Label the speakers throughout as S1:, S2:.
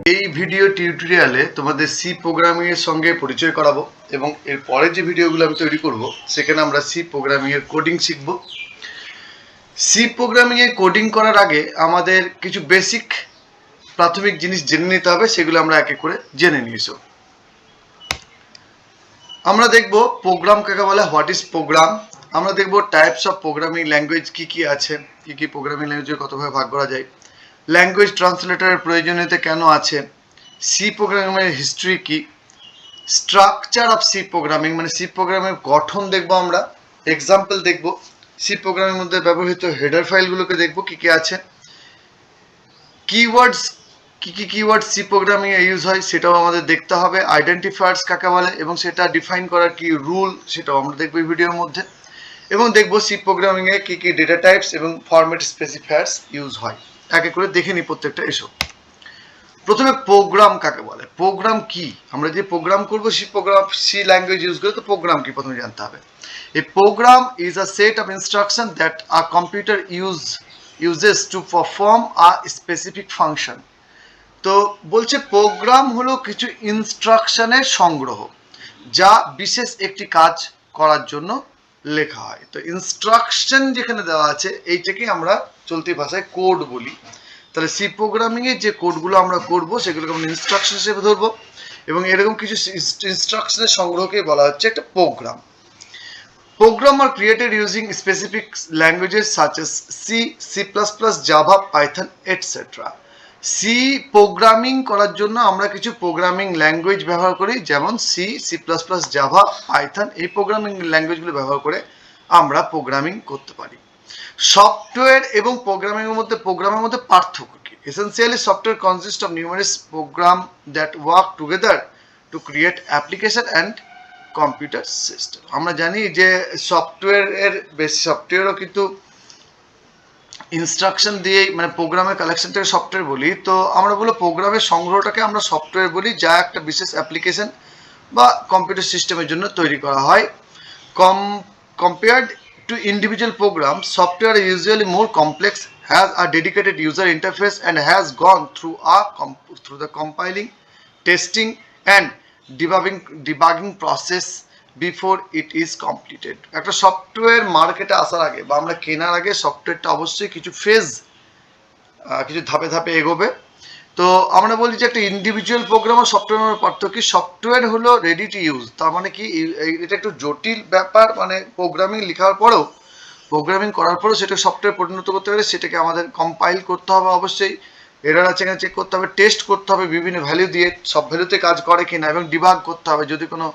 S1: এই ভিডিও টিউটোরিয়ালে তোমাদের সি প্রোগ্রামিং এর সঙ্গে পরিচয় করাবো এবং এর পরে যে ভিডিওগুলো আমি তৈরি করব সেখানে আমরা সি প্রোগ্রামিং এর কোডিং শিখব। সি প্রোগ্রামিং এ কোডিং করার আগে আমাদের কিছু বেসিক প্রাথমিক জিনিস জেনে নিতে হবে, সেগুলো আমরা এক এক করে জেনে নিয়েছো। আমরা দেখব প্রোগ্রাম কাকে বলে, হোয়াট ইজ প্রোগ্রাম। আমরা দেখব টাইপস অফ প্রোগ্রামিং ল্যাঙ্গুয়েজ কি কি আছে, কি কি প্রোগ্রামিং ল্যাঙ্গুয়েজ কতভাবে ভাগ করা যায়, ল্যাঙ্গুয়েজ ট্রান্সলেটরের প্রয়োজনীয়তা কেন আছে, সি প্রোগ্রামিংয়ের হিস্ট্রি কি, স্ট্রাকচার অফ সি প্রোগ্রামিং মানে সি প্রোগ্রামের গঠন দেখব, আমরা এক্সাম্পল দেখব, সি প্রোগ্রামের মধ্যে ব্যবহৃত হেডার ফাইলগুলোকে দেখব কি কি আছে, কিওয়ার্ডস কি কি কিওয়ার্ড সি প্রোগ্রামিং এ ইউজ হয় সেটাও আমাদের দেখতে হবে, আইডেন্টিফায়ার্স কাকে বলে এবং সেটা ডিফাইন করার কি রুল সেটাও আমরা দেখব এই ভিডিওর মধ্যে, এবং দেখব সি প্রোগ্রামিং এ কি কি ডেটা টাইপস এবং ফরম্যাট স্পেসিফায়ার্স ইউজ হয়। এক এক করে দেখে নিই প্রত্যেকটা। এসো প্রথমে প্রোগ্রাম কাকে বলে, প্রোগ্রাম কি, আমরা যে প্রোগ্রাম করব সি ল্যাঙ্গুয়েজ ইউজ করে, তো প্রোগ্রাম কি প্রথমে জানতে হবে। A program is a set of instruction that a computer uses to perform a specific function। তো বলছে প্রোগ্রাম হলো কিছু ইনস্ট্রাকশনের সংগ্রহ যা বিশেষ একটি কাজ করার জন্য লেখা হয়। তো ইনস্ট্রাকশন যেখানে দেওয়া আছে এইটাকে আমরা চলতি ভাষায় কোড বলি। তাহলে সি প্রোগ্রামিং এর যে কোডগুলো আমরা করব সেগুলোকে আমরা ইনস্ট্রাকশন হিসেবে ধরবো এবং এরকম কিছু ইনস্ট্রাকশনের সংগ্রহকে বলা হচ্ছে একটা programme. Program are created using specific languages such as C, C++, Java, Python, etc. C programming করার জন্য আমরা কিছু প্রোগ্রামিং ল্যাঙ্গুয়েজ ব্যবহার করি, যেমন C, C plus plus, Java, Python. এই প্রোগ্রামিং ল্যাঙ্গুয়েজগুলো ব্যবহার করে আমরা প্রোগ্রামিং করতে পারি। সফটওয়্যার এবং প্রোগ্রামের মধ্যে পার্থক্য কি? Essentially software consist of numerous program that work together to create application and computer system. আমরা জানি যে সফটওয়্যারও কিন্তু ইনস্ট্রাকশন দিয়েই, মানে প্রোগ্রামের কালেকশনটাকে সফটওয়্যার বলি। তো আমরা বলবো প্রোগ্রামের সংগ্রহটাকে আমরা সফটওয়্যার বলি, যা একটা বিশেষ অ্যাপ্লিকেশন বা কম্পিউটার সিস্টেমের জন্য তৈরি করা হয়। Compared to individual program, software usually more complex, has a dedicated user interface and has gone through the compiling, testing and debugging process before it is completed. একটা সফটওয়্যার মার্কেটে আসার আগে বা আমরা কেনার আগে সফটওয়্যারটা অবশ্যই কিছু ফেজ, কিছু ধাপে ধাপে এগোবে। তো আমরা বলি যে একটা ইন্ডিভিজুয়াল প্রোগ্রাম আর সফটওয়্যারের পার্থক্য কি? সফটওয়্যার হলো রেডি টু ইউজ, তার মানে কি এটা একটু জটিল ব্যাপার, মানে প্রোগ্রামিং লেখার পরেও, প্রোগ্রামিং করার পরেও সেটা সফটওয়্যার পরিণত করতে গেলে সেটাকে আমাদের কম্পাইল করতে হবে, অবশ্যই এরর আছে কিনা চেক করতে হবে, টেস্ট করতে হবে বিভিন্ন ভ্যালু দিয়ে, সব ভ্যালুতে কাজ করে কিনা, এবং ডিবাগ করতে হবে, যদি কোনো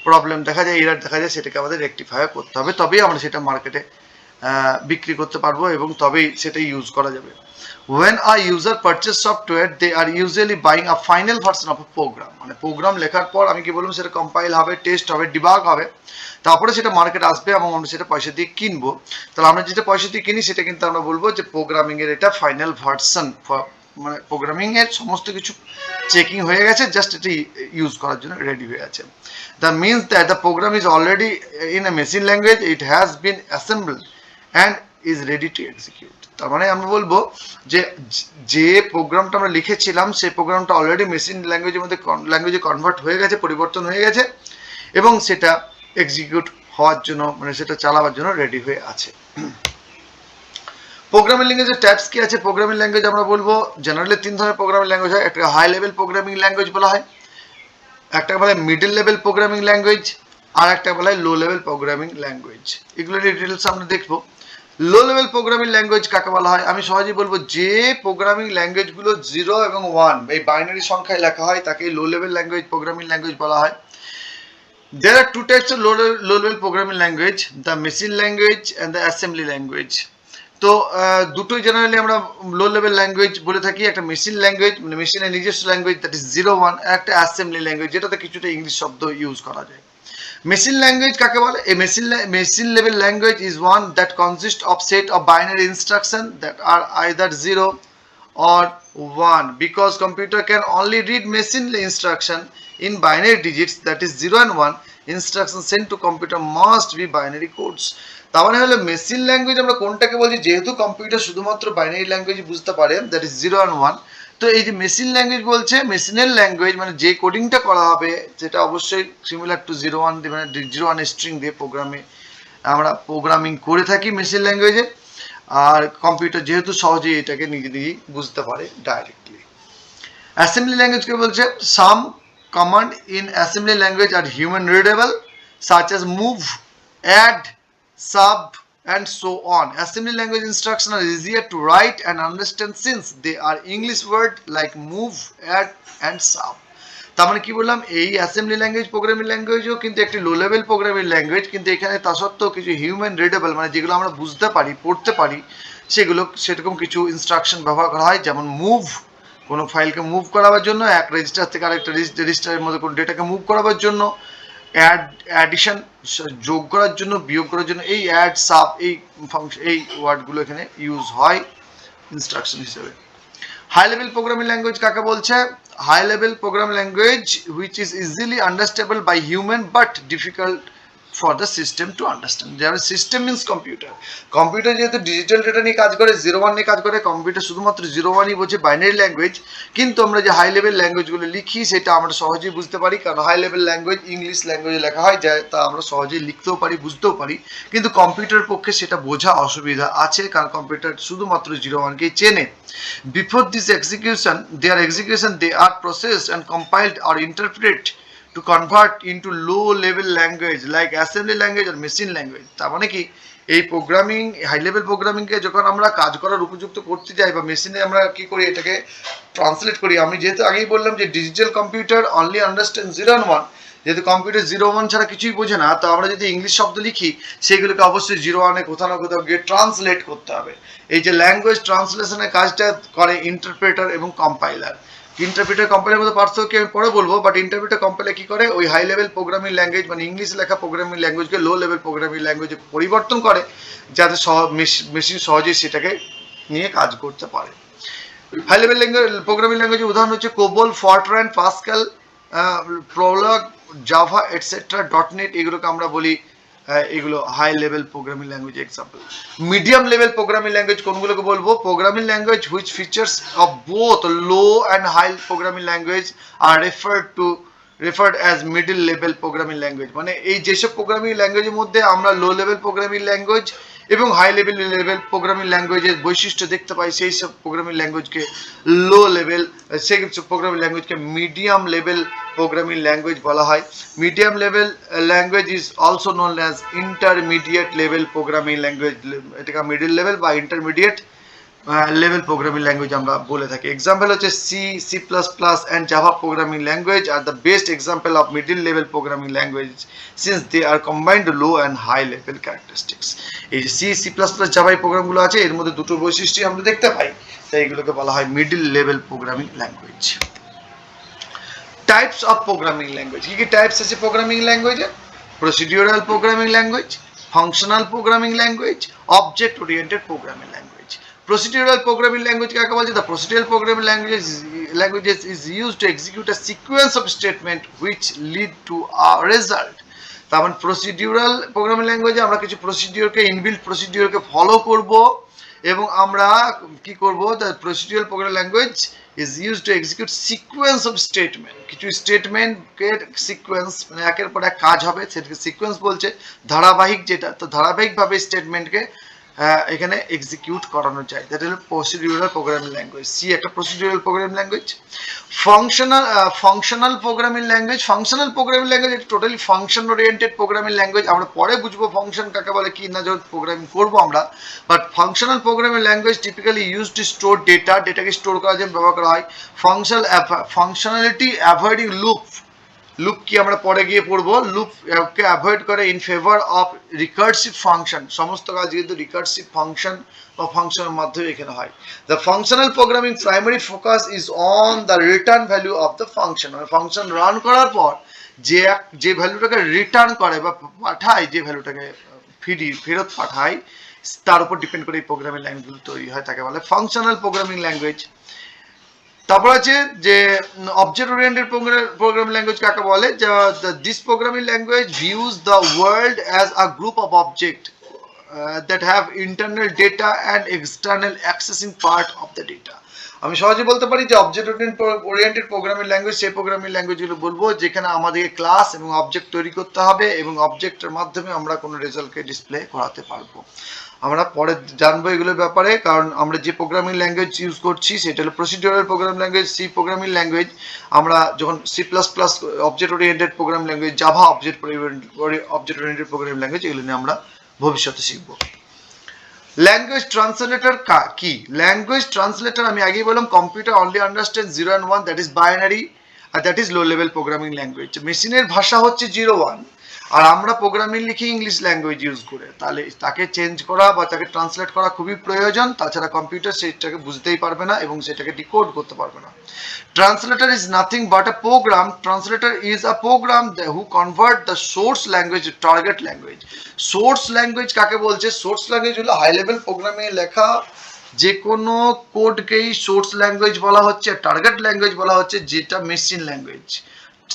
S1: প্রবলেম দেখা যায়, এরর দেখা যায়, সেটাকে আমাদের রেকটিফাই করতে হবে, তবেই আমরা সেটা মার্কেটে বিক্রি করতে পারবো এবং তবেই সেটা ইউজ করা যাবে। When a user purchase software, they are usually buying a final version of a program। মানে প্রোগ্রাম লেখার পর আমি কি বলবো, সেটা কম্পাইল হবে, টেস্ট হবে, ডিবাগ হবে, তারপরে সেটা মার্কেট আসবে এবং আমরা সেটা পয়সা দিয়ে কিনবো। তাহলে আমরা যেটা পয়সা দিয়ে কিনি সেটা কিন্তু আমরা বলবো যে প্রোগ্রামিং এর এটা ফাইনাল ভার্সন, মানে প্রোগ্রামিং এর সমস্ত কিছু চেকিং হয়ে গেছে, জাস্ট এটা ইউজ করার জন্য রেডি হয়ে আছে। That means that the program is already in a machine language, it has been assembled and is ready to execute। তার মানে আমরা বলবো যে যে প্রোগ্রামটা আমরা লিখেছিলাম সেই প্রোগ্রামটা অলরেডি মেশিন ল্যাঙ্গুয়েজে কনভার্ট হয়ে গেছে, পরিবর্তন হয়ে গেছে এবং সেটা এক্সিকিউট হওয়ার জন্য, মানে সেটা চালাবার জন্য রেডি হয়ে আছে। প্রোগ্রামিং ল্যাঙ্গুয়েজের টাইপস কি আছে? প্রোগ্রামিং ল্যাঙ্গুয়েজ আমরা বলবো জেনারেলি তিন ধরনের প্রোগ্রামিং ল্যাঙ্গুয়েজ হয়। একটা হাই লেভেল প্রোগ্রামিং ল্যাঙ্গুয়েজ বলা হয়, একটা বলা হয় মিডল লেভেল প্রোগ্রামিং ল্যাঙ্গুয়েজ, আর একটা বলা হয় লো লেভেল প্রোগ্রামিং ল্যাঙ্গুয়েজ। এগুলোর ডিটেলস আমরা দেখবো। লো লেভেল প্রোগ্রামিং ল্যাঙ্গুয়েজ কাকে বলা হয়? আমি সহজেই বলবো যে প্রোগ্রামিং ল্যাঙ্গুয়েজগুলো 0 এবং 1 এই বাইনারি সংখ্যায় লেখা হয় তাকে low level language programming language বলা হয়। There are two types of low level programming language, the machine language and the assembly language। তো দুটোই জেনারেলি আমরা লো লেভেল ল্যাঙ্গুয়েজ বলে থাকি, একটা মেশিন ল্যাঙ্গুয়েজ মানে মেশিনের নিজস্ব ল্যাঙ্গুয়েজ, দ্যাট ইজ 0-1, আর একটা অ্যাসেম্বলি ল্যাঙ্গুয়েজ যেটাতে কিছুটা ইংলিশ শব্দ ইউজ করা যায়। মেশিন ল্যাঙ্গুয়েজ কাকে বলে? A machine level language is one that consists of set of binary instructions that are either 0 or 1, because computer can only read machine instruction in binary digits, that is 0 and 1. Instructions sent to computer must be binary codes। তার মানে হলো machine language আমরা কোনটাকে বলছি? যেহেতু computer শুধুমাত্র binary language বুঝতে পারে, দ্যাট ইজ 0 and 1, তো এই যে মেশিন ল্যাঙ্গুয়েজ বলছে, মেশিনের ল্যাঙ্গুয়েজ মানে যে কোডিংটা করা হবে সেটা অবশ্যই সিমিলার টু 01 দিয়ে, মানে 01 স্ট্রিং দিয়ে প্রোগ্রামে আমরা প্রোগ্রামিং করে থাকি মেশিন ল্যাঙ্গুয়েজে। আর কম্পিউটার যেহেতু সহজেই এটাকে নিজে নিজেই বুঝতে পারে ডাইরেক্টলি। অ্যাসেম্বলি ল্যাঙ্গুয়েজকে বলছে some command in assembly language are human readable such as move, add, sub and so on. Assembly language instructions are easier to write and understand since they are English word like move, add and sub. তার মানে কি বললাম, এই assembly language programming ল্যাঙ্গুয়েজও কিন্তু একটি লো level programming language, কিন্তু এখানে তা সত্ত্বেও কিছু হিউম্যান রিডেবল মানে যেগুলো আমরা বুঝতে পারি, পড়তে পারি, সেগুলো সেরকম কিছু ইনস্ট্রাকশন ব্যবহার করা হয়। যেমন মুভ, কোনো ফাইলকে মুভ করাবার জন্য, এক রেজিস্টার থেকে আরেকটা রেজিস্টারের মধ্যে কোনো ডেটাকে মুভ করাবার জন্য, অ্যাডিশন যোগ করার জন্য, বিয়োগ করার জন্য, এই অ্যাড, সাব, এই ফাংশন, এই ওয়ার্ডগুলো এখানে ইউজ হয় ইনস্ট্রাকশন হিসেবে। হাই লেভেল প্রোগ্রামিং ল্যাঙ্গুয়েজ কাকে বলছে? High level programming language which is easily understandable by human but difficult for the system to understand. যেমন সিস্টেম মিনস কম্পিউটার, কম্পিউটার যেহেতু ডিজিটাল ডেটা নিয়ে কাজ করে, 01 নিয়ে কাজ করে, কম্পিউটার শুধুমাত্র 01ই বোঝে, বাইনারি ল্যাঙ্গুয়েজ। কিন্তু আমরা যে হাই লেভেল ল্যাঙ্গুয়েজগুলো লিখি সেটা আমরা সহজেই বুঝতে পারি, কারণ হাই লেভেল ল্যাঙ্গুয়েজ ইংলিশ ল্যাঙ্গুয়েজে লেখা হয়, যায় তা আমরা সহজেই লিখতেও পারি, বুঝতেও পারি। কিন্তু কম্পিউটারের পক্ষে সেটা বোঝা অসুবিধা আছে, কারণ কম্পিউটার শুধুমাত্র 01কেই চেনে। Before this execution, their execution they are processed and compiled or interpreted to convert into low level language like assembly language or machine language. তার মানে কি, এই প্রোগ্রামিং, হাই লেভেল প্রোগ্রামিংকে যখন আমরা কাজ করার উপযুক্ত করতে যাই বা মেশিনে আমরা কি করি, এটাকে ট্রান্সলেট করি। আমি যেহেতু আগেই বললাম যে digital computer only understand 0 and 1, যেহেতু কম্পিউটার 01 ছাড়া কিছুই বোঝে না, তো আমরা যদি ইংলিশ শব্দ লিখি সেগুলোকে অবশ্যই 01-এ কোথাও না কোথাও গিয়ে ট্রান্সলেট করতে হবে। এই যে ল্যাঙ্গুয়েজ ট্রান্সলেশনের কাজটা করে ইন্টারপ্রেটার এবং কম্পাইলার। ইন্টারপ্রেটার কম্পাইলার মধ্যে পার্থক্য আমি পরে বলবো, বাট ইন্টারপ্রেটার কম্পাইলার কি করে, ওই হাই লেভেল প্রোগ্রামিং ল্যাঙ্গুয়েজ মানে ইংলিশ লেখা প্রোগ্রামিং ল্যাঙ্গুয়েজকে লো লেভেল প্রোগ্রামিং ল্যাঙ্গুয়েজে পরিবর্তন করে, যাতে মেশিন সহজেই সেটাকে নিয়ে কাজ করতে পারে। হাই লেভেল প্রোগ্রামিং ল্যাঙ্গুয়েজের উদাহরণ হচ্ছে COBOL, FORTRAN, Pascal, Prolog, Java etcetera, dot net, এগুলোকে আমরা বলি এগুলো high level programming language example. Medium level programming language কোনগুলোকে বলবো? Programming language which features of both low and high programming language are referred as middle level programming language। মানে এই যেসব programming ল্যাঙ্গুয়েজের মধ্যে আমরা লো লেভেল প্রোগ্রামিং ল্যাঙ্গুয়েজ এবং high level programming ল্যাঙ্গুয়েজের বৈশিষ্ট্য দেখতে পাই, সেই সব প্রোগ্রামিং ল্যাঙ্গুয়েজকে লো লেভেল, সেই সব প্রোগ্রামিং ল্যাঙ্গুয়েজকে মিডিয়াম লেভেল প্রোগ্রামিং ল্যাঙ্গুয়েজ বলা হয়। Medium level language is also known as intermediate level programming language. এটাকে মিডল লেভেল বা ইন্টারমিডিয়েট লেভেল প্রোগ্রামিং ল্যাঙ্গুয়েজ আমরা বলে থাকি। এক্সাম্পল হচ্ছে C, C plus plus and Java programming language are the best example of middle level programming language since they are combined low and high level characteristics. এই যে C, C plus plus Java প্রোগ্রামগুলো আছে, এর মধ্যে দুটো বৈশিষ্ট্য আমরা দেখতে পাই, তাই এগুলোকে বলা হয় middle level programming language. Types of programming language, কি কি টাইপস আছে প্রোগ্রামিং ল্যাঙ্গুয়েজের? Procedural programming language, functional programming language, object oriented programming language. Procedural programming language কাকে বলছে? The procedural programming languages is used to execute a sequence of statement which lead to a result. তার মানে procedural programming ল্যাঙ্গুয়েজে আমরা কিছু প্রসিডিউরকে, inbuilt প্রসিডিউরকে follow করব এবং আমরা কি করব, the procedural programming language is use to execute sequence of statement. কিছু স্টেটমেন্টের সিকোয়েন্স, মানে একের পর এক কাজ হবে, সেটাকে সিকোয়েন্স বলছে, ধারাবাহিক যেটা, তো ধারাবাহিকভাবে স্টেটমেন্টকে এখানে এক্সিকিউট করানো যায়, দ্যাট হলো প্রসিডিউরাল প্রোগ্রামিং ল্যাঙ্গুয়েজ। সি একটা procedural programming language. Functional programming language, functional programming language এটা totally function oriented programming language. আমরা পরে বুঝবো ফাংশন কাকে বলে, কি না, যখন প্রোগ্রামিং করবো আমরা। But functional programming language typically use to store data, ডেটাকে স্টোর করার জন্য ব্যবহার করা হয়। ফাংশনালিটি অ্যাভয়েডিং লুপ, লুপ কি আমরা পরে গিয়ে পড়বো, লুপকে অ্যাভয়েড করে in favour of recursive function. সমস্ত কাজ কিন্তু রিকার্সিভ ফাংশন বা ফাংশনের মাধ্যমে এখানে হয়। The functional programming primary focus is on the return value of the function. মানে ফাংশন রান করার পর যে ভ্যালুটাকে রিটার্ন করে বা পাঠায়, যে ভ্যালুটাকে ফেরত পাঠায়, তার উপর ডিপেন্ড করে এই প্রোগ্রামিং ল্যাঙ্গুয়েজগুলো তৈরি হয়, তাকে বলে ফাংশনাল প্রোগ্রামিং ল্যাঙ্গুয়েজ। তারপর আছে যে অবজেক্ট ওরিয়েন্টেড প্রোগ্রামিং ল্যাঙ্গুয়েজ কাকে বলে? This programming language views the world as a group of object that have internal data and external accessing part of the data. আমি সহজে বলতে পারি যে অবজেক্ট ওরিয়েন্টেড প্রোগ্রামিং ল্যাঙ্গুয়েজ সেই প্রোগ্রামিং ল্যাঙ্গুয়েজগুলো বলবো যেখানে আমাদেরকে ক্লাস এবং অবজেক্ট তৈরি করতে হবে এবং অবজেক্টের মাধ্যমে আমরা কোনো রেজাল্টকে ডিসপ্লে করাতে পারবো। আমরা পরে জানবো এগুলোর ব্যাপারে, কারণ আমরা যে প্রোগ্রামিং ল্যাঙ্গুয়েজ ইউজ করছি সেটা হলো procedural programming language, C programming language. আমরা যখন C plus plus object oriented programming language, Java object oriented programming language, এগুলো নিয়ে আমরা ভবিষ্যতে শিখবো। ল্যাঙ্গুয়েজ ট্রান্সলেটর কি? ল্যাঙ্গুয়েজ ট্রান্সলেটর আমি আগেই বললাম computer only understand 0 and 1, that is binary, আর that is low level programming language. মেশিনের ভাষা হচ্ছে 0-1, আর আমরা প্রোগ্রামিং লিখি ইংলিশ ল্যাঙ্গুয়েজ ইউজ করে, তাহলে তাকে চেঞ্জ করা বা তাকে ট্রান্সলেট করা খুবই প্রয়োজন, তাছাড়া কম্পিউটার সেটাকে বুঝতেই পারবে না এবং সেটাকে ডিকোড করতে পারবে না। Translator is nothing but a program. Translator is a program who convert the source language to target language. Source language কাকে বলছে? Source language হলো হাই লেভেল প্রোগ্রামে লেখা যে কোনো কোডকেই সোর্স ল্যাঙ্গুয়েজ বলা হচ্ছে, টার্গেট ল্যাঙ্গুয়েজ বলা হচ্ছে যেটা মেশিন ল্যাঙ্গুয়েজ,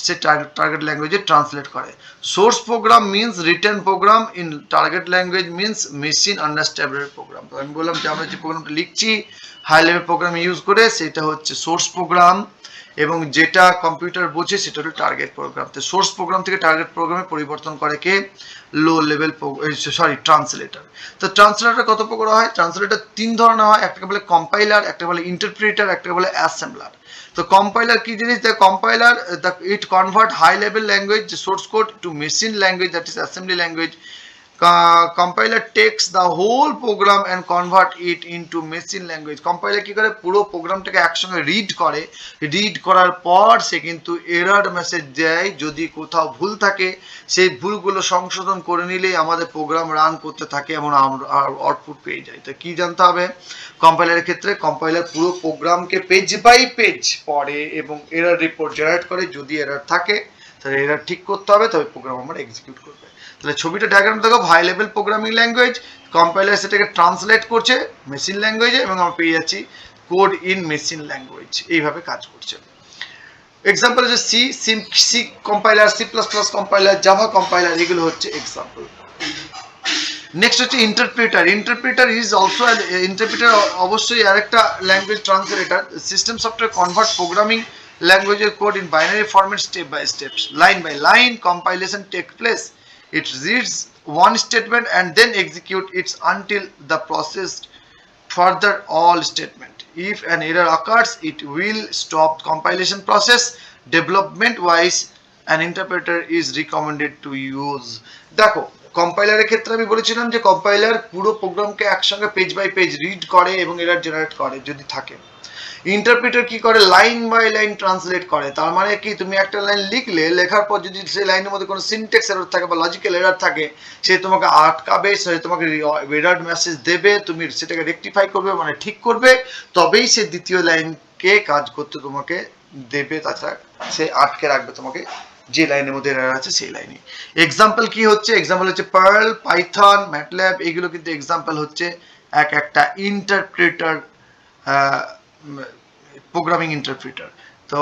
S1: সে টার্গেট ল্যাঙ্গুয়েজে ট্রান্সলেট করে। Source program means written program, in target language means machine understandable program. তো আমি বললাম যে আমরা যে প্রোগ্রামটা লিখছি হাই লেভেল প্রোগ্রাম ইউজ করে সেটা হচ্ছে সোর্স প্রোগ্রাম, এবং যেটা কম্পিউটার বোঝে সেটা হলো টার্গেট প্রোগ্রাম। তো সোর্স প্রোগ্রাম থেকে টার্গেট প্রোগ্রামে পরিবর্তন করে কে? Low level translator. তো ট্রান্সলেটর কত প্রকার হয়? ট্রান্সলেটর 3 ধরনের হয়, একটা বলে কম্পাইলার, একটা বলে ইন্টারপ্রিটার, একটা বলে অ্যাসেম্বলার। তো কম্পাইলার কি জিনিস? The compiler it convert high level language source code to machine language, that is assembly language. Compiler takes the whole program and convert it into machine language. Compiler কি করে? পুরো প্রোগ্রামটাকে একসঙ্গে read করে, read করার পর সে কিন্তু এরর মেসেজ দেয়, যদি কোথাও ভুল থাকে সেই ভুলগুলো সংশোধন করে নিলেই আমাদের প্রোগ্রাম রান করতে থাকে এবং আউটপুট পেয়ে যায়। তো কি জানতে হবে কম্পাইলারের ক্ষেত্রে? কম্পাইলার পুরো প্রোগ্রামকে পেজ বাই পেজ পড়ে এবং এরর রিপোর্ট জেনারেট করে, যদি এরর থাকে তাহলে এরর ঠিক করতে হবে, তবে প্রোগ্রাম আমরা এক্সিকিউট করবে। তাহলে ছবিটা ডায়াগ্রাম দেখো, high level programming language, compiler সেটাকে ট্রান্সলেট করছে মেশিন ল্যাঙ্গুয়েজে এবং আমরা পেয়ে যাচ্ছি কোড ইন মেশিন ল্যাঙ্গুয়েজ, এইভাবে কাজ করছে। এক্সাম্পল হচ্ছে C compiler, C plus plus compiler, Java compiler, এগুলো হচ্ছে এক্সাম্পল। নেক্সট হচ্ছে interpreter. Interpreter is also, interpreter অবশ্যই আরেকটা language translator. System software convert programming languages code in binary format step by step, line by line compilation takes place. It reads one statement and then execute it until the process further all statement. If an error occurs, it will stop compilation process. Development wise, an interpreter is recommended to use. দেখো কম্পাইলারের ক্ষেত্রে আমি বলেছিলাম যে compiler পুরো প্রোগ্রামকে একসঙ্গে page by page read করে এবং error generate করে যদি থাকে। ইন্টারপ্রিটার কি করে? লাইন বাই লাইন ট্রান্সলেট করে। তার মানে কি, তুমি একটা লাইন লিখলে, লেখার পর যদি সেই লাইনের মধ্যে কোনো সিনট্যাক্স এরর থাকে বা লজিক্যাল এরর থাকে, সে তোমাকে আটকাবে, সে তোমাকে এরর মেসেজ দেবে, তুমি সেটাকে রেকটিফাই করবে, মানে ঠিক করবে, তবেই সে দ্বিতীয় লাইনকে কাজ করতে তোমাকে দেবে, তাছাড়া সে আটকে রাখবে তোমাকে যে লাইনের মধ্যে এরর আছে সেই লাইনে। এক্সাম্পল কি হচ্ছে? এক্সাম্পল হচ্ছে পার্ল, পাইথন, ম্যাটল্যাব, এগুলো কিন্তু এক্সাম্পল হচ্ছে এক একটা ইন্টারপ্রিটার, প্রোগ্রামিং ইন্টারপ্রিটার। তো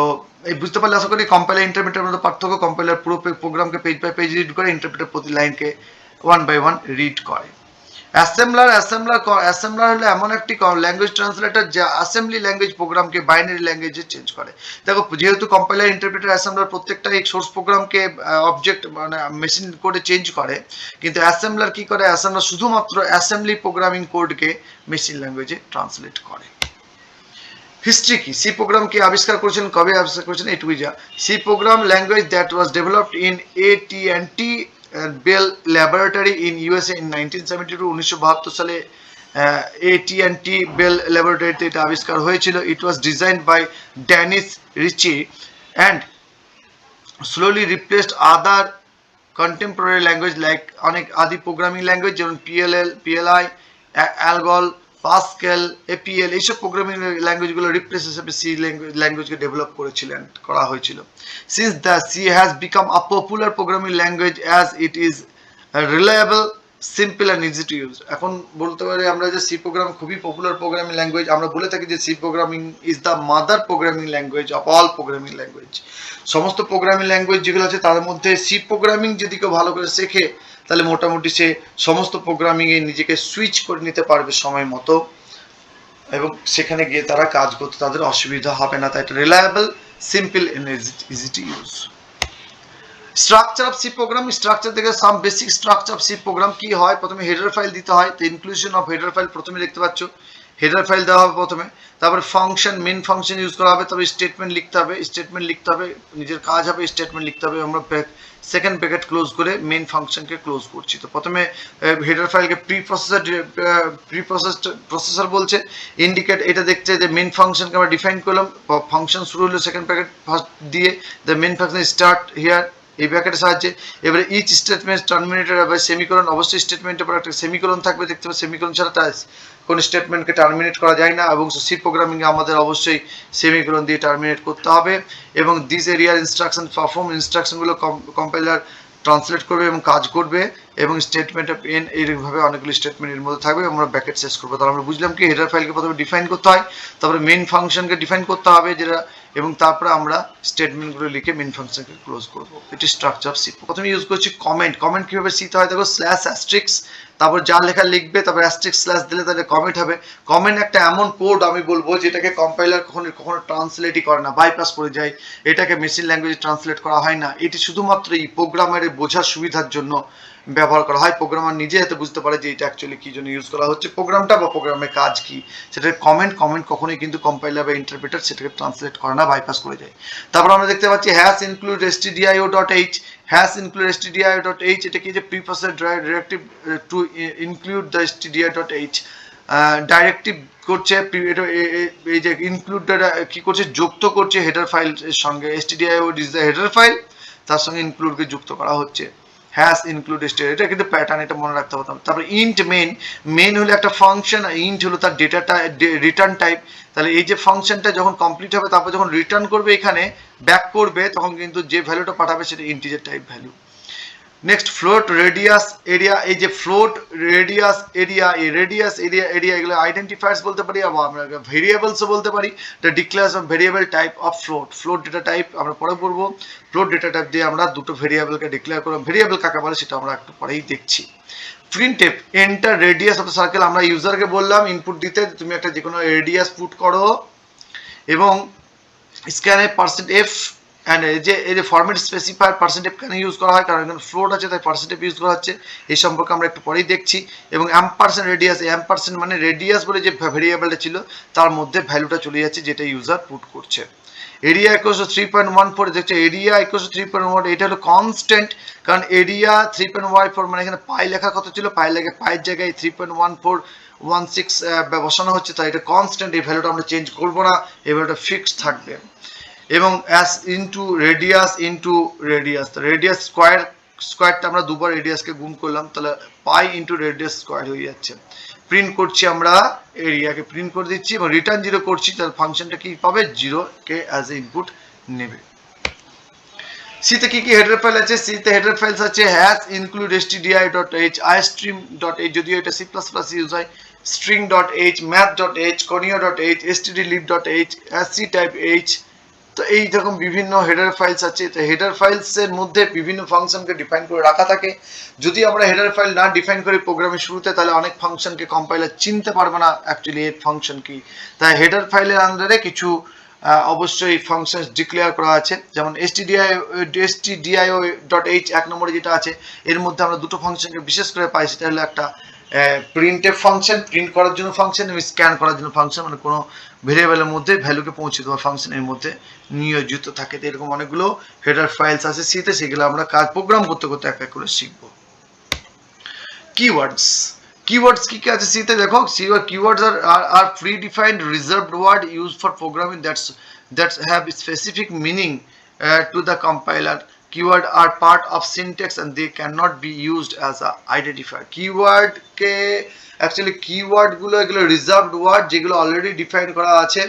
S1: এই বুঝতে পারলে আশা করি কম্পাইলার ইন্টারপ্রিটার মধ্যে পার্থক্য। কম্পাইলার পুরো প্রোগ্রামকে পেজ বাই পেজ রিড করে, ইন্টারপ্রিটার প্রতি লাইনকে ওয়ান বাই ওয়ান রিড করে। অ্যাসেম্বলার হলো এমন একটি ল্যাঙ্গুয়েজ ট্রান্সলেটর যা অ্যাসেম্বলি ল্যাঙ্গুয়েজ প্রোগ্রামকে বাইনারি ল্যাঙ্গুয়েজে চেঞ্জ করে। দেখো যেহেতু কম্পাইলার ইন্টারপ্রিটার অ্যাসেম্বলার প্রত্যেকটা এই সোর্স প্রোগ্রামকে অবজেক্ট মানে মেশিন কোডে চেঞ্জ করে, কিন্তু অ্যাসেম্বলার কি করে? অ্যাসেম্বলার শুধুমাত্র অ্যাসেম্বলি প্রোগ্রামিং কোডকে মেশিন ল্যাঙ্গুয়েজে ট্রান্সলেট করে। হিস্ট্রি কি? সি প্রোগ্রাম কে আবিষ্কার করেছেন, কবে আবিষ্কার করেছেন, এটুকুই যা। C program language that was developed in AT&T Bell laboratory in USA in 1972। 1972 সালে AT&T বেল ল্যাবরেটরিতে এটা আবিষ্কার হয়েছিল। It was designed by Dennis Ritchie and slowly replaced other contemporary language like, অনেক আদি প্রোগ্রামিং ল্যাঙ্গুয়েজ যেমন PLI, অ্যালগল, পাসকেল, APL, এইসব programming ল্যাঙ্গুয়েজগুলো রিপ্লেস হিসেবে সি ল্যাঙ্গুয়েজকে ডেভেলপ করা হয়েছিল। Since the C has become a popular programming language as it is reliable, simple and easy to use. এখন বলতে পারি আমরা যে সি প্রোগ্রাম খুবই পপুলার প্রোগ্রামিং ল্যাঙ্গুয়েজ। আমরা বলে থাকি যে C programming is the mother programming language of all programming language. সমস্ত প্রোগ্রামিং ল্যাঙ্গুয়েজ যেগুলো আছে তার মধ্যে সি প্রোগ্রামিং যদি কেউ ভালো করে শেখে তাহলে মোটামুটি সে সমস্ত প্রোগ্রামিংয়ে নিজেকে সুইচ করে নিতে পারবে সময় মতো। এবং সেখানে গিয়ে তারা কাজ করতে তাদের অসুবিধা হবে না। তাই এটা reliable, simple and easy to use. Structure of C program, structure থেকে some basic structure of C program কি হয়, প্রথমে হেডার ফাইল দিতে হয়, তো ইনক্লুশন অফ হেডার ফাইল প্রথমে দেখতে পাচ্ছ, হেডার ফাইল দেওয়া হবে প্রথমে, তারপরে ফাংশন মেন ফাংশন ইউজ করা হবে, তবে স্টেটমেন্ট লিখতে হবে, স্টেটমেন্ট লিখতে হবে, নিজের কাজ হবে স্টেটমেন্ট লিখতে হবে। আমরা সেকেন্ড ব্র্যাকেট ক্লোজ করে মেন ফাংশনকে ক্লোজ করছি। তো প্রথমে হেডার ফাইলকে প্রসেসর বলছে, ইন্ডিকেট এটা দেখছে যে মেন ফাংশনকে আমরা ডিফাইন করলাম, ফাংশন শুরু হলো সেকেন্ড ব্র্যাকেট ফার্স্ট দিয়ে, the main function start here এই ব্র্যাকেটের সাহায্যে। এবারে each statement terminated by semicolon, অবশ্যই স্টেটমেন্টের পর একটা সেমিকোলন থাকবে, দেখতে পাবে সেমিকোলন ছাড়া কোন স্টেটমেন্টকে টার্মিনেট করা যায় না, এবং সি প্রোগ্রামিং এ আমাদের অবশ্যই সেমিকোলন দিয়ে টার্মিনেট করতে হবে। এবং দিস এরিয়ার ইনস্ট্রাকশন পারফর্ম, ইনস্ট্রাকশনগুলো কম্পাইলার ট্রান্সলেট করবে এবং কাজ করবে, এবং স্টেটমেন্ট অফ এন এইভাবে অনেকগুলি স্টেটমেন্ট এর মধ্যে থাকবে, আমরা ব্র্যাকেট শেষ করবো। তাহলে আমরা বুঝলাম কি হেডার ফাইলকে প্রথমে ডিফাইন করতে হয়, তারপরে মেইন ফাংশনকে ডিফাইন করতে হবে যেটা, এবং তারপরে আমরা স্টেটমেন্টগুলো লিখে মেইন ফাংশনকে ক্লোজ করব। এটি স্ট্রাকচার অফ সি। প্রথমে ইউজ করছি কমেন্ট। কমেন্ট কিভাবে সিতে হয় দেখো, স্ল্যাশ অ্যাস্ট্রিক্স, তারপর যা লেখা লিখবে, তারপর অ্যাস্ট্রিক্স স্ল্যাশ দিলে তাহলে কমেন্ট হবে। কমেন্ট একটা এমন কোড আমি বলবো যেটাকে কম্পাইলার কখনো ট্রান্সলেটই করে না, বাইপাস করে যায়, এটাকে মেশিন ল্যাঙ্গুয়েজে ট্রান্সলেট করা হয় না। এটি শুধুমাত্র এই প্রোগ্রামারের বোঝার সুবিধার জন্য ব্যবহার করা হয়, প্রোগ্রামার নিজে যাতে বুঝতে পারে যে এটা অ্যাকচুয়ালি কি জন্য ইউজ করা হচ্ছে প্রোগ্রামটা বা প্রোগ্রামের কাজ কি। সেটা কমেন্ট কখনোই কিন্তু কম্পাইলার বা ইন্টারপ্রেটার সেটাকে ট্রান্সলেট করে না, বাইপাস করে যায়। তারপর আমরা দেখতে পাচ্ছি hash include stdio.h, hash include stdio.h, এটা কি যে preprocess directive to include the stdio.h, directive করছে, এই যে ইনক্লুডটা কি করছে, যুক্ত করছে হেডার ফাইল এর সঙ্গে, stdio is the header file, তার সঙ্গে ইনক্লুডকে যুক্ত করা হচ্ছে। হ্যাশ ইনক্লুড স্টেট, এটা কিন্তু প্যাটার্ন, এটা মনে রাখতে হবে। তারপরে ইন্ট মেন, মেন হলো একটা ফাংশন, ইন্ট হলো তার ডেটাটা রিটার্ন টাইপ। তাহলে এই যে ফাংশনটা যখন কমপ্লিট হবে, তারপর যখন রিটার্ন করবে এখানে ব্যাক করবে, তখন কিন্তু যে ভ্যালুটা পাঠাবে সেটা integer type value. Next float radius area, এই যে ফ্লোট রেডিয়াস এরিয়া, এই রেডিয়াস এরিয়া এগুলো আইডেন্টিফায়ার্স বলতে পারি, আবার আমরা ভেরিয়েবলসও বলতে পারি। এটা declares of variable type of float, float data type আমরা পরে পড়বো। ফ্লোট ডেটা টাইপ দিয়ে আমরা দুটো ভেরিয়েবলকে ডিক্লেয়ার করলাম, ভেরিয়েবল কাকে বলে সেটা আমরা একটু পরেই দেখছি। printf enter radius of the circle, আমরা ইউজারকে বললাম ইনপুট দিতে, তুমি একটা যে কোনো রেডিয়াস পুট করো, এবং স্ক্যানএফ %f, অ্যান্ড এই যে ফরম্যাট স্পেসিফায়ার %f কেন ইউজ করা হয়, কারণ এখানে ফ্লোট আছে তাই %f ইউজ করা হচ্ছে, এই সম্পর্কে আমরা একটু পরেই দেখছি। এবং রেডিয়াস, মানে রেডিয়াস বলে যে ভেরিয়েবলটা ছিল তার মধ্যে ভ্যালুটা চলে যাচ্ছে যেটা ইউজার পুট করছে। এরিয়া ইকুয়ালস টু 3.14, দেখছো এরিয়া ইকুয়ালস টু 3.1, এটা হলো কনস্ট্যান্ট, কারণ এরিয়া 3.14 মানে এখানে পাই লেখার কথা ছিল, পাইয়ের জায়গায় 3.1416 বসানো হচ্ছে, তাই এটা কনস্ট্যান্ট, এই ভ্যালুটা আমরা চেঞ্জ করবো না, এই ভ্যালুটা ফিক্সড থাকবে। এবং অ্যাস ইনটু রেডিয়াস, তো রেডিয়াস স্কোয়ারটা আমরা দুবার রেডিয়াসকে গুণ করলাম, তাহলে পাই ইনটু রেডিয়াস স্কোয়ার হয়ে যাচ্ছে। প্রিন্ট করছি আমরা এরিয়াকে প্রিন্ট করে দিচ্ছি, এবং রিটার্ন 0 করছি, তাহলে ফাংশনটা কি পাবে, 0 কে অ্যাজ এ ইনপুট নেবে। সিতে কি কি হেডার ফাইল আছে, সিতে হেডার ফাইলস আছে হ্যাশ ইনক্লুড stdio.h, istream.h, যদিও এটা C++ ইউজ হয়, string.h, math.h, conio.h, stdlib.h, sc-type-h। তো এই রকম বিভিন্ন হেডার ফাইলস আছে। তো হেডার ফাইলস এর মধ্যে বিভিন্ন ফাংশনকে ডিফাইন করে রাখা থাকে। যদি আমরা হেডার ফাইল না ডিফাইন করি প্রোগ্রামের শুরুতে, তাহলে অনেক ফাংশনকে কম্পাইলার চিনতে পারবে না অ্যাকচুয়ালি এর ফাংশন কি। তাই হেডার ফাইলের আন্ডারে কিছু অবশ্যই ফাংশন ডিক্লেয়ার করা আছে, যেমন stdio.h এক নম্বরে যেটা আছে, এর মধ্যে আমরা দুটো ফাংশনকে বিশেষ করে পাই, সেটা হলো একটা printf ফাংশন, প্রিন্ট করার জন্য ফাংশন, এবং স্ক্যান করার জন্য ফাংশন, মানে কোনো ভেরিয়েবলের মধ্যে ভ্যালুকে পৌঁছে দেওয়া ফাংশন এর মধ্যে নিয়োজিত থাকে। তো এরকম অনেকগুলো হেডার ফাইলস আছে সিতে, সেগুলো আমরা কাজ প্রোগ্রাম করতে করতে এক এক করে শিখব। keywords কি কি আছে সিতে দেখো, keywords are predefined reserved word used for programming that have specific meaning to the compiler. Keyword are part of syntax and they cannot be used as a identifier. Keyword K actually keyword গুলো এগুলো reserved word, যেগুলো already define করা আছে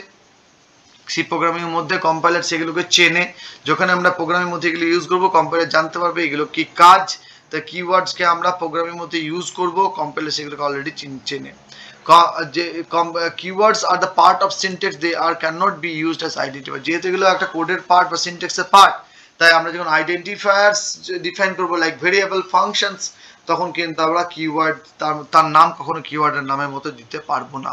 S1: C programming এর মধ্যে, compiler সেগুলোকে চেনে, যখন আমরা প্রোগ্রামের মধ্যে এগুলো ইউজ করব কম্পাইলার জানতে পারবে এগুলো কি কাজ। তো কিওয়ার্ডস কে আমরা প্রোগ্রামের মধ্যে ইউজ করব, কম্পাইলার সেগুলোকে অলরেডি চেনে। যে keywords are the part of syntax, they are cannot be used as identifier, যেহেতু এগুলো একটা কোডের পার্ট বা সিনট্যাক্সের পার্ট, তাই আমরা যখন আইডেন্টিফায়ার্স ডিফাইন করব লাইক ভেরিয়েবল ফাংশনস, তখন কিন্তু আমরা কিওয়ার্ড তার নাম কখনো কিওয়ার্ডের নামের মতো দিতে পারবো না।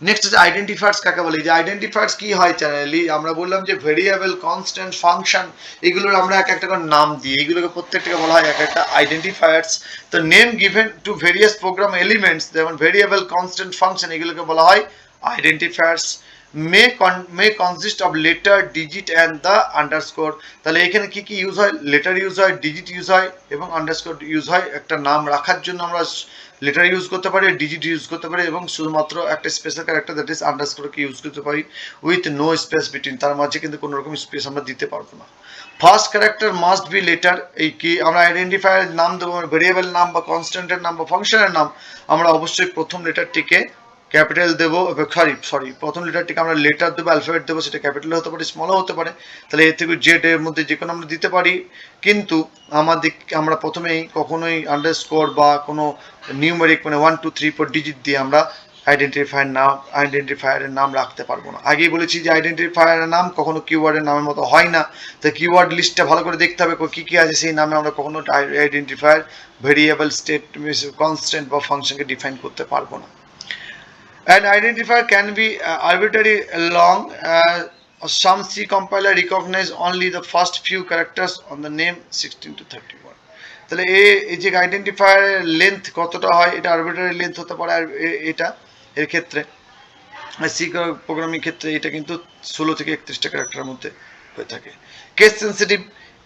S1: নেক্সট হচ্ছে আইডেন্টিফায়ার্স কাকে বলে। যে আইডেন্টিফায়ার্স কি হয় জেনারেলি, আমরা বললাম যে ভেরিয়েবল, কনস্ট্যান্ট, ফাংশন, এগুলোর আমরা এক একটা করে নাম দিই, এগুলোকে প্রত্যেকটাকে বলা হয় এক একটা আইডেন্টিফায়ার্স। তো name given to various program elements, যেমন ভেরিয়েবল, কনস্ট্যান্ট, ফাংশন, এগুলোকে বলা হয় identifiers. May consist of letter, digit and the underscore. তাহলে এখানে কি কি ইউজ হয়, লেটার ইউজ হয়, ডিজিট ইউজ হয় এবং আন্ডারস্কোর ইউজ হয়। একটা নাম রাখার জন্য আমরা লেটার ইউজ করতে পারি, ডিজিট ইউজ করতে পারি এবং শুধুমাত্র একটা স্পেশাল ক্যারেক্টার দ্যাট ইজ আন্ডারস্কোরকে ইউজ করতে পারি উইথ নো স্পেস বিটুইন, তার মাঝে কিন্তু কোনো রকম স্পেস আমরা দিতে পারবো না। First character must be letter. এই কি আমরা আইডেন্টিফায়ার নাম দেবো, ভেরিয়েবল নাম বা কনস্ট্যান্টের নাম বা ফাংশনের নাম, আমরা অবশ্যই প্রথম লেটারটিকে ক্যাপিটাল দেবো, সরি প্রথম লেটারটিকে আমরা লেটার দেবো, অ্যালফাবেট দেবো, সেটা ক্যাপিটাল হতে পারে, স্মলও হতে পারে। তাহলে এ থেকে জেড এর মধ্যে যে কোনো আমরা দিতে পারি, কিন্তু আমরা প্রথমেই কখনোই আন্ডারস্কোর বা কোনো নিউমেরিক মানে 1 2 3 4 ডিজিট দিয়ে আমরা আইডেন্টিফায়ারের নাম রাখতে পারবো না। আগেই বলেছি যে আইডেন্টিফায়ারের নাম কখনো কিওয়ার্ডের নামের মতো হয় না। তো কিওয়ার্ড লিস্টটা ভালো করে দেখতে হবে কি কি আছে সেই নামে আমরা কখনো আইডেন্টিফায়ার, ভেরিয়েবল, স্টেট, কনস্ট্যান্ট বা ফাংশনকে ডিফাইন করতে পারবো না। An identifier can be arbitrarily long. Some C compiler recognize only the first few characters on the name 16 to 31. তাহলে এই যে আইডেন্টিফায়ারের লেন্থ কতটা হয়, এটা আরবিট্রারি লেন্থ হতে পারে। আর এটা এর ক্ষেত্রে সি প্রোগ্রামিং ক্ষেত্রে এটা কিন্তু 16 থেকে 31টা ক্যারেক্টারের মধ্যে হয়ে থাকে। কেস সেন্সিটিভ,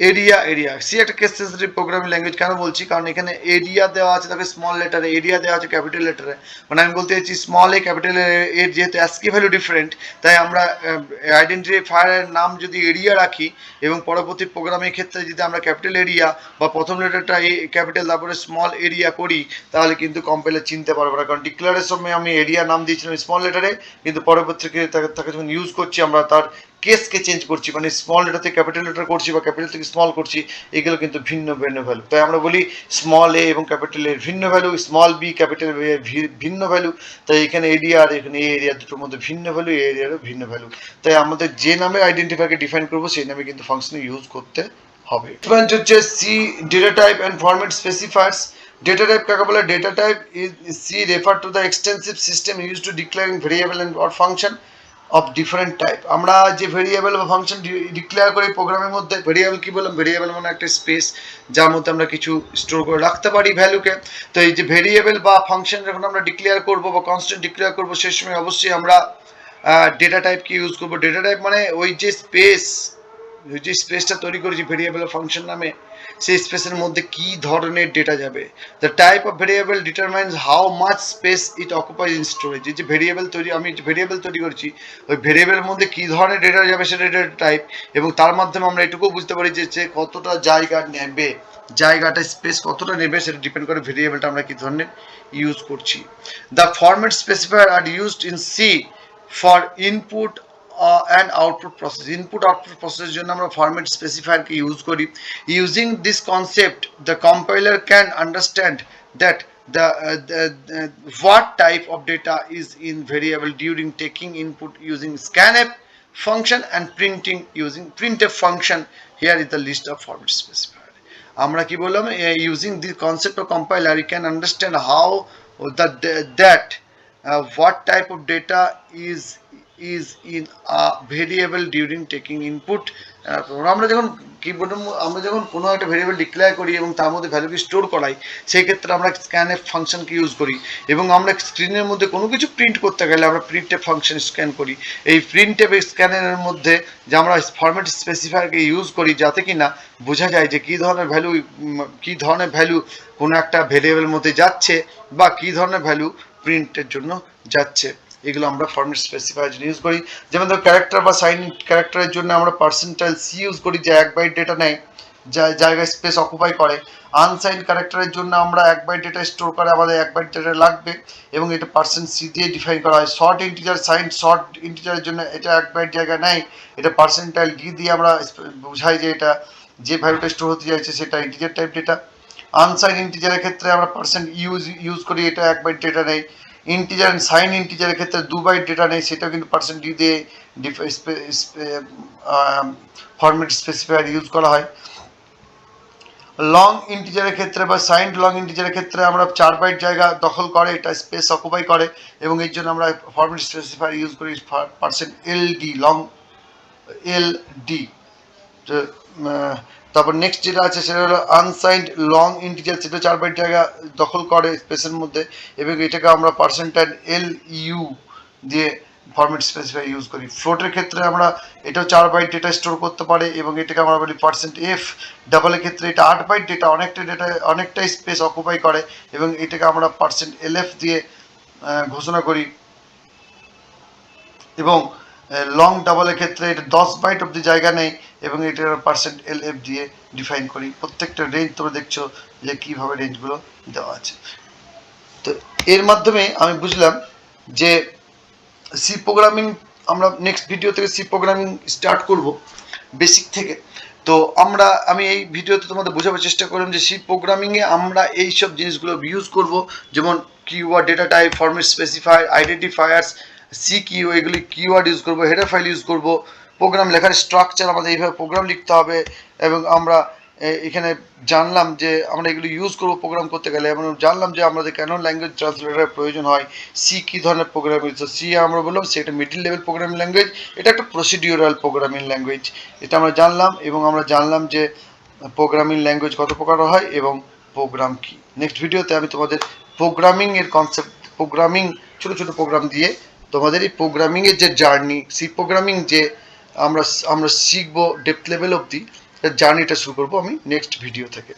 S1: এরিয়া সি একটা কেস সেন্সিটিভ প্রোগ্রামিং ল্যাঙ্গুয়েজ। কেন বলছি, কারণ এখানে এরিয়া দেওয়া আছে তাকে স্মল লেটারে, এরিয়া দেওয়া আছে ক্যাপিটাল লেটারে। মানে আমি বলতে চাইছি স্মল এ ক্যাপিটাল এর যেহেতু অ্যাস্কি ভ্যালু ডিফারেন্ট, তাই আমরা আইডেন্টিফায়ারের নাম যদি এরিয়া রাখি এবং পরবর্তী প্রোগ্রামের ক্ষেত্রে যদি আমরা ক্যাপিটাল এরিয়া বা প্রথম লেটারটা ক্যাপিটাল তারপরে স্মল এরিয়া করি, তাহলে কিন্তু কম্পাইলার চিনতে পারবো না। কারণ ডিক্লারের সময় আমি এরিয়া নাম দিয়েছিলাম স্মল লেটারে, কিন্তু পরবর্তীতে তাকে যখন ইউজ করছি আমরা তার কেসকে চেঞ্জ করছি, মানে স্মল লেটার থেকে ক্যাপিটাল লেটার করছি বা ক্যাপিটাল থেকে স্মল করছি, এগুলো কিন্তু ভিন্ন ভিন্ন ভ্যালু। তাই আমরা বলি স্মল এ এবং ক্যাপিটাল এর ভিন্ন value, small B capital A ভিন্ন ভ্যালু। তাই এখানে এরিয়া আর এখানে এই এরিয়া দুটোর মধ্যে ভিন্ন ভ্যালু, এই এরিয়ারও ভিন্ন ভ্যালু। তাই আমাদের যে নামে আইডেন্টিফায়ারকে ডিফাইন করবো সেই নামে কিন্তু ফাংশনে ইউজ করতে হবে। পয়েন্ট হচ্ছে C data type and format specifiers. Data type কাকে বলে, data type is C refer to the extensive system use to declaring variable and or function of different type. আমরা যে ভেরিয়েবল বা ফাংশন ডিক্লেয়ার করি প্রোগ্রামের মধ্যে, variable কি বললাম, ভেরিয়েবল মানে একটা স্পেস যার মধ্যে আমরা কিছু স্টোর করে রাখতে পারি ভ্যালুকে। তো এই যে ভেরিয়েবল বা ফাংশন যখন আমরা ডিক্লেয়ার করবো বা কনস্ট্যান্ট ডিক্লেয়ার করবো, সেই সময় অবশ্যই আমরা ডেটা টাইপকে ইউজ করবো। ডেটা টাইপ মানে ওই যে স্পেসটা তৈরি করেছি ভেরিয়েবল বা ফাংশন নামে, সেই স্পেসের মধ্যে কি ধরনের ডেটা যাবে। The type of variable determines how much space it অকুপাইজ in storage. যে আমি ভেরিয়েবল তৈরি করছি, ওই ভেরিয়েবলের মধ্যে কি ধরনের ডেটা যাবে সেটা ডেটা টাইপ, এবং তার মাধ্যমে আমরা এটুকু বুঝতে পারি যে সে কতটা জায়গা নেবে, জায়গাটা স্পেস কতটা নেবে সেটা ডিপেন্ড করে ভেরিয়েবলটা আমরা কি ধরনের ইউজ করছি। The format specifier are used in C for input and output process. Input output process জন্য আমরা format specifier কে ইউজ করি। Using this concept the compiler can understand that the what type of data is in variable during taking input using scanf function and printing using printf function. Here is the list of format specifier. আমরা কি বললাম, using the concept of compiler you can understand how that what type of data is in a variable during taking input. আমরা যখন আমরা যখন কোনো একটা variable declare করি এবং তার মধ্যে ভ্যালুকে স্টোর করাই, সেই ক্ষেত্রে আমরা স্ক্যানএফ ফাংশনকে ইউজ করি। এবং আমরা স্ক্রিনের মধ্যে কোনো কিছু প্রিন্ট করতে গেলে আমরা প্রিন্টএফ ফাংশন স্ক্যান করি। এই প্রিন্টএফ স্ক্যানের মধ্যে যে আমরা ফরম্যাট স্পেসিফায়ারকে ইউজ করি, যাতে কিনা বোঝা যায় যে কী ধরনের ভ্যালু কোনো একটা ভেরিয়েবলের মধ্যে যাচ্ছে বা কী ধরনের ভ্যালু প্রিন্টের জন্য যাচ্ছে। এগুলো আমরা ফরম্যাট স্পেসিফায়ার জন্য ইউজ করি। যেমন ধর ক্যারেক্টার বা সাইন ক্যারেক্টারের জন্য আমরা পার্সেন্টাইল সি ইউজ করি, যে 1 বাইট ডেটা নেয়, জায়গায় স্পেস অকুপাই করে। আনসাইন ক্যারেক্টারের জন্য আমরা 1 বাইট ডেটা স্টোর করে, আমাদের 1 বাইট ডেটা লাগবে এবং এটা পার্সেন্ট সি দিয়ে ডিফাইন করা হয়। শর্ট ইন্টিজার সাইন শর্ট ইন্টিজারের জন্য এটা 1 বাইট জায়গা নেয়, এটা পার্সেন্টাইল ডি দিয়ে আমরা বোঝাই যে এটা যে ভ্যালুটা স্টোর হতে চাইছে সেটা ইন্টিজার টাইপ ডেটা। আনসাইন ইন্টিজারের ক্ষেত্রে আমরা পার্সেন্ট ইউজ করি, এটা 1 বাইট ডেটা নেয়। ইন্টিজার এন্ড সাইন ইন্টিজারের ক্ষেত্রে 2 বাইট ডেটা নেই, সেটাও কিন্তু পার্সেন্ট ডি দিয়ে ফরম্যাট স্পেসিফায়ার ইউজ করা হয়। লং ইন্টিজারের ক্ষেত্রে বা সাইন্ড লং ইন্টিজারের ক্ষেত্রে আমরা 4 বাইট জায়গা দখল করে, এটা স্পেস অকুপাই করে, এবং এর জন্য আমরা ফরম্যাট স্পেসিফায়ার ইউজ করি %LD, লং LD। তারপর নেক্সট যেটা আছে সেটা হলো আনসাইন্ড লং ইন্টিজার, সেটা 4 বাইট জায়গা দখল করে স্পেসের মধ্যে, এবং এটাকে আমরা %LU দিয়ে ফরম্যাট স্পেসিফায়ার ইউজ করি। ফ্লোটের ক্ষেত্রে আমরা এটাও 4 বাইট ডেটা স্টোর করতে পারে, এবং এটাকে আমরা বলি %F। ডাবলের ক্ষেত্রে এটা 8 বাইট ডেটা, অনেকটাই স্পেস অকুপাই করে, এবং এটাকে আমরা %LF দিয়ে ঘোষণা করি। এবং লং ডাবলের ক্ষেত্রে এটা 10 বাইট অব্দি জায়গা নেই, এবং এটার %LF দিয়ে ডিফাইন করি। প্রত্যেকটা রেঞ্জ তোমরা দেখছো যে কীভাবে রেঞ্জগুলো দেওয়া আছে। তো এর মাধ্যমে আমি বুঝলাম যে সি প্রোগ্রামিং, আমরা নেক্সট ভিডিও থেকে সি প্রোগ্রামিং স্টার্ট করব বেসিক থেকে। তো আমি এই ভিডিওতে তোমাদের বোঝাবার চেষ্টা করলাম যে সি প্রোগ্রামিংয়ে আমরা এই সব জিনিসগুলো ইউজ করব, যেমন keyword, data type, format specifier, identifiers, সি কিউ, এগুলি কিওয়ার্ড ইউজ করব, হেডার ফাইল ইউজ করব, প্রোগ্রাম লেখার স্ট্রাকচার, আমাদের এইভাবে প্রোগ্রাম লিখতে হবে, এবং আমরা এখানে জানলাম যে আমরা এগুলো ইউজ করব প্রোগ্রাম করতে গেলে, এবং জানলাম যে আমাদের কেন ল্যাঙ্গুয়েজ ট্রান্সলেটারের প্রয়োজন হয়, সি কী ধরনের প্রোগ্রামিং। তো সি আমরা বললাম সে একটা মিডল লেভেল প্রোগ্রামিং ল্যাঙ্গুয়েজ, এটা একটা প্রসিডিউরাল প্রোগ্রামিং ল্যাঙ্গুয়েজ, এটা আমরা জানলাম। এবং আমরা জানলাম যে প্রোগ্রামিং ল্যাঙ্গুয়েজ কত প্রকার হয় এবং প্রোগ্রাম কি। নেক্সট ভিডিওতে আমি তোমাদের প্রোগ্রামিংয়ের কনসেপ্ট, প্রোগ্রামিং, ছোটো ছোটো প্রোগ্রাম দিয়ে তোমাদের এই প্রোগ্রামিংয়ের যে জার্নি, সি প্রোগ্রামিং যে আমরা শিখবো ডেপথ লেভেল অবধি, জার্নিটা শুরু করবো আমি নেক্সট ভিডিও থেকে।